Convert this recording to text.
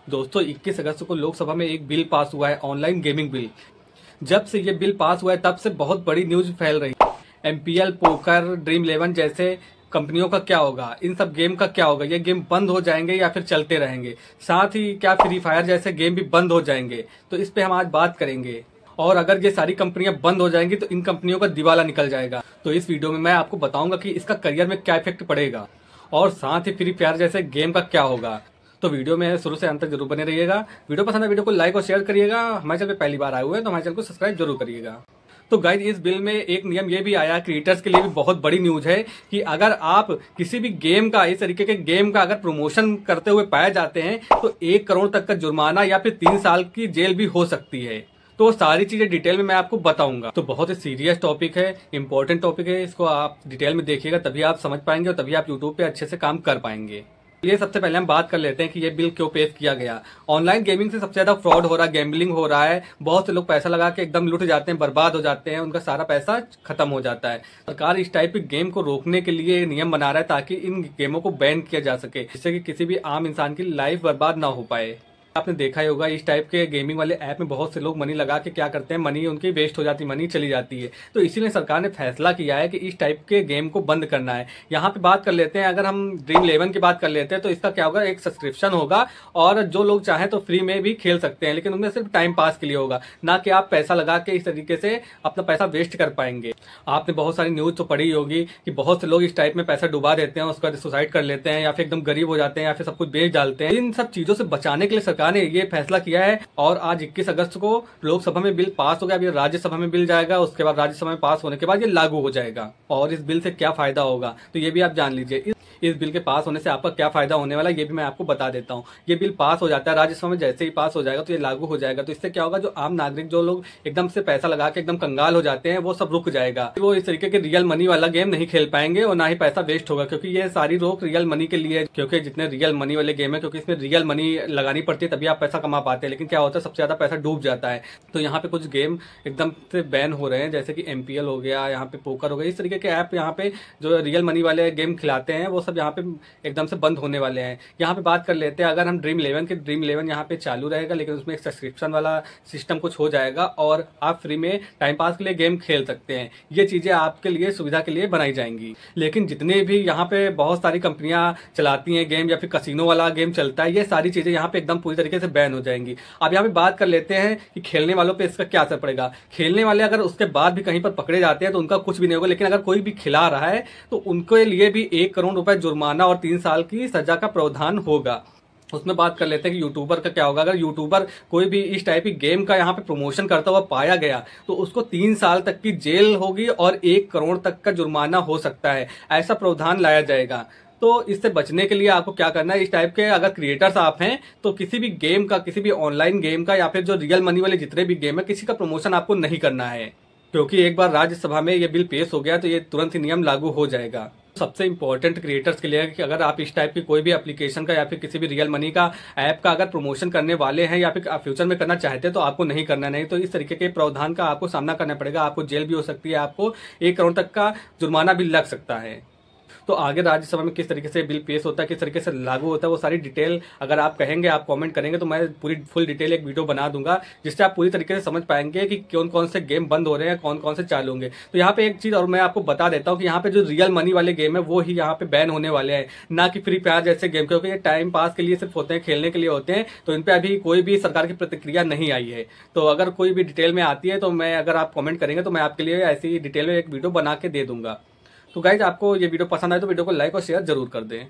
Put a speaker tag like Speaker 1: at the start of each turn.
Speaker 1: दोस्तों 21 अगस्त को लोकसभा में एक बिल पास हुआ है, ऑनलाइन गेमिंग बिल। जब से ये बिल पास हुआ है तब से बहुत बड़ी न्यूज फैल रही है। एमपीएल, पोकर, ड्रीम 11 जैसे कंपनियों का क्या होगा, इन सब गेम का क्या होगा, ये गेम बंद हो जाएंगे या फिर चलते रहेंगे। साथ ही क्या फ्री फायर जैसे गेम भी बंद हो जाएंगे, तो इस पे हम आज बात करेंगे। और अगर ये सारी कंपनियां बंद हो जाएंगी तो इन कंपनियों का दिवाला निकल जाएगा। तो इस वीडियो में मैं आपको बताऊंगा कि इसका करियर में क्या इफेक्ट पड़ेगा और साथ ही फ्री फायर जैसे गेम का क्या होगा। तो वीडियो में शुरू से अंत तक जरूर बने रहिएगा। वीडियो पसंद है वीडियो को लाइक और शेयर करिएगा। हमारे चैनल पे पहली बार आए हुए हैं तो हमारे चैनल को सब्सक्राइब जरूर करिएगा। तो गाइज इस बिल में एक नियम ये भी आया, क्रिएटर्स के लिए भी बहुत बड़ी न्यूज है कि अगर आप किसी भी गेम का, इस तरीके के गेम का अगर प्रमोशन करते हुए पाए जाते हैं तो 1 करोड़ तक का जुर्माना या फिर 3 साल की जेल भी हो सकती है। तो सारी चीजें डिटेल में मैं आपको बताऊंगा। तो बहुत ही सीरियस टॉपिक है, इंपॉर्टेंट टॉपिक है, इसको आप डिटेल में देखिएगा तभी आप समझ पाएंगे और तभी आप यूट्यूब पे अच्छे से काम कर पाएंगे। ये सबसे पहले हम बात कर लेते हैं कि ये बिल क्यों पेश किया गया। ऑनलाइन गेमिंग से सबसे ज्यादा फ्रॉड हो रहा है, गैम्बलिंग हो रहा है। बहुत से लोग पैसा लगा के एकदम लुट जाते हैं, बर्बाद हो जाते हैं, उनका सारा पैसा खत्म हो जाता है। सरकार इस टाइप के गेम को रोकने के लिए नियम बना रहा है ताकि इन गेमों को बैन किया जा सके, जिससे कि किसी भी आम इंसान की लाइफ बर्बाद ना हो पाए। आपने देखा ही होगा इस टाइप के गेमिंग वाले ऐप में बहुत से लोग मनी लगा के क्या करते हैं, मनी उनकी वेस्ट हो जाती है, मनी चली जाती है। तो इसीलिए सरकार ने फैसला किया है कि इस टाइप के गेम को बंद करना है। यहाँ पे बात कर लेते हैं, अगर हम ड्रीम 11 की बात कर लेते हैं तो इसका क्या होगा, एक सब्सक्रिप्शन होगा और जो लोग चाहें तो फ्री में भी खेल सकते हैं, लेकिन उनमें सिर्फ टाइम पास के लिए होगा, ना कि आप पैसा लगा के इस तरीके से अपना पैसा वेस्ट कर पाएंगे। आपने बहुत सारी न्यूज तो पढ़ी होगी कि बहुत से लोग इस टाइप में पैसा डुबा देते हैं, उसका सुसाइड कर लेते हैं या फिर एकदम गरीब हो जाते हैं या फिर सब कुछ बेच डालते हैं। इन सब चीजों से बचाने के लिए सरकार ने ये फैसला किया है और आज 21 अगस्त को लोकसभा में बिल पास हो गया। अभी राज्यसभा में बिल जाएगा, उसके बाद राज्यसभा में पास होने के बाद ये लागू हो जाएगा। और इस बिल से क्या फायदा होगा तो ये भी आप जान लीजिए। इस बिल के पास होने से आपका क्या फायदा होने वाला है ये भी मैं आपको बता देता हूँ। ये बिल पास हो जाता है राज्यसभा में, जैसे ही पास हो जाएगा तो ये लागू हो जाएगा। तो इससे क्या होगा, जो आम नागरिक, जो लोग एकदम से पैसा लगा के एकदम कंगाल हो जाते हैं, वो सब रुक जाएगा। वो इस तरीके के रियल मनी वाला गेम नहीं खेल पाएंगे और ना ही पैसा वेस्ट होगा, क्योंकि ये सारी रोक रियल मनी के लिए है। क्योंकि जितने रियल मनी वाले गेम है, क्योंकि इसमें रियल मनी लगानी पड़ती है तभी आप पैसा कमा पाते हैं, लेकिन क्या होता है सबसे ज्यादा पैसा डूब जाता है। तो यहाँ पे कुछ गेम एकदम से बैन हो रहे हैं, जैसे कि एमपीएल हो गया, यहाँ पे पोकर हो गया, इस तरीके के ऐप यहाँ पे जो रियल मनी वाले गेम खिलाते हैं वो सब यहाँ पे एकदम से बंद होने वाले हैं। यहाँ पे बात कर लेते हैं, अगर हम ड्रीम 11 यहाँ पे चालू रहेगा, लेकिन उसमें एक सब्सक्रिप्शन वाला सिस्टम कुछ हो जाएगा और आप फ्री में टाइम पास के लिए गेम खेल सकते हैं। ये चीजें आपके लिए सुविधा के लिए बनाई जाएंगी। लेकिन जितने भी यहाँ पे बहुत सारी कंपनियां चलाती हैं गेम या फिर कसिनो वाला गेम चलता है, ये सारी चीजें यहाँ पे एकदम पूरी तरीके से बैन हो जाएंगी। अब यहाँ पे बात कर लेते हैं कि खेलने वालों पे इसका क्या असर पड़ेगा। खेलने वाले अगर उसके बाद भी कहीं पर पकड़े जाते हैं तो उनका कुछ भी नहीं होगा, लेकिन अगर कोई भी खिला रहा है तो उनके लिए भी 1 करोड़ रुपए जुर्माना और 3 साल की सजा का प्रावधान होगा। उसमें बात कर लेते हैं कि यूट्यूबर का क्या होगा। अगर यूट्यूबर कोई भी इस टाइप की गेम का यहाँ पे प्रमोशन करता हुआ पाया गया तो उसको 3 साल तक की जेल होगी और 1 करोड़ तक का जुर्माना हो सकता है। ऐसा प्रावधान लाया जाएगा। तो इससे बचने के लिए आपको क्या करना है, इस टाइप के अगर क्रिएटर्स आप हैं तो किसी भी गेम का, किसी भी ऑनलाइन गेम का या फिर जो रियल मनी वाले जितने भी गेम है, किसी का प्रमोशन आपको नहीं करना है। क्योंकि एक बार राज्यसभा में ये बिल पेश हो गया तो ये तुरंत ही नियम लागू हो जाएगा। सबसे इंपॉर्टेंट क्रिएटर्स के लिए है कि अगर आप इस टाइप की कोई भी एप्लीकेशन का या फिर किसी भी रियल मनी का ऐप का अगर प्रमोशन करने वाले हैं या फिर फ्यूचर में करना चाहते हैं तो आपको नहीं करना, नहीं तो इस तरीके के प्रावधान का आपको सामना करना पड़ेगा। आपको जेल भी हो सकती है, आपको 1 करोड़ तक का जुर्माना भी लग सकता है। तो आगे राज्यसभा में किस तरीके से बिल पेश होता है, किस तरीके से लागू होता है, वो सारी डिटेल अगर आप कहेंगे, आप कमेंट करेंगे तो मैं पूरी फुल डिटेल एक वीडियो बना दूंगा, जिससे आप पूरी तरीके से समझ पाएंगे कि कौन कौन से गेम बंद हो रहे हैं, कौन कौन से चालू होंगे। तो यहाँ पे एक चीज और मैं आपको बता देता हूँ कि यहाँ पे जो रियल मनी वाले गेम है वो ही यहाँ पे बैन होने वाले हैं, ना कि फ्री फायर जैसे गेम, क्योंकि ये टाइम पास के लिए सिर्फ होते हैं, खेलने के लिए होते हैं। तो इन पे अभी कोई भी सरकार की प्रतिक्रिया नहीं आई है। तो अगर कोई भी डिटेल में आती है तो मैं, अगर आप कमेंट करेंगे तो मैं आपके लिए ऐसी डिटेल में एक वीडियो बना के दे दूंगा। तो गाइज आपको ये वीडियो पसंद आए तो वीडियो को लाइक और शेयर जरूर कर दें।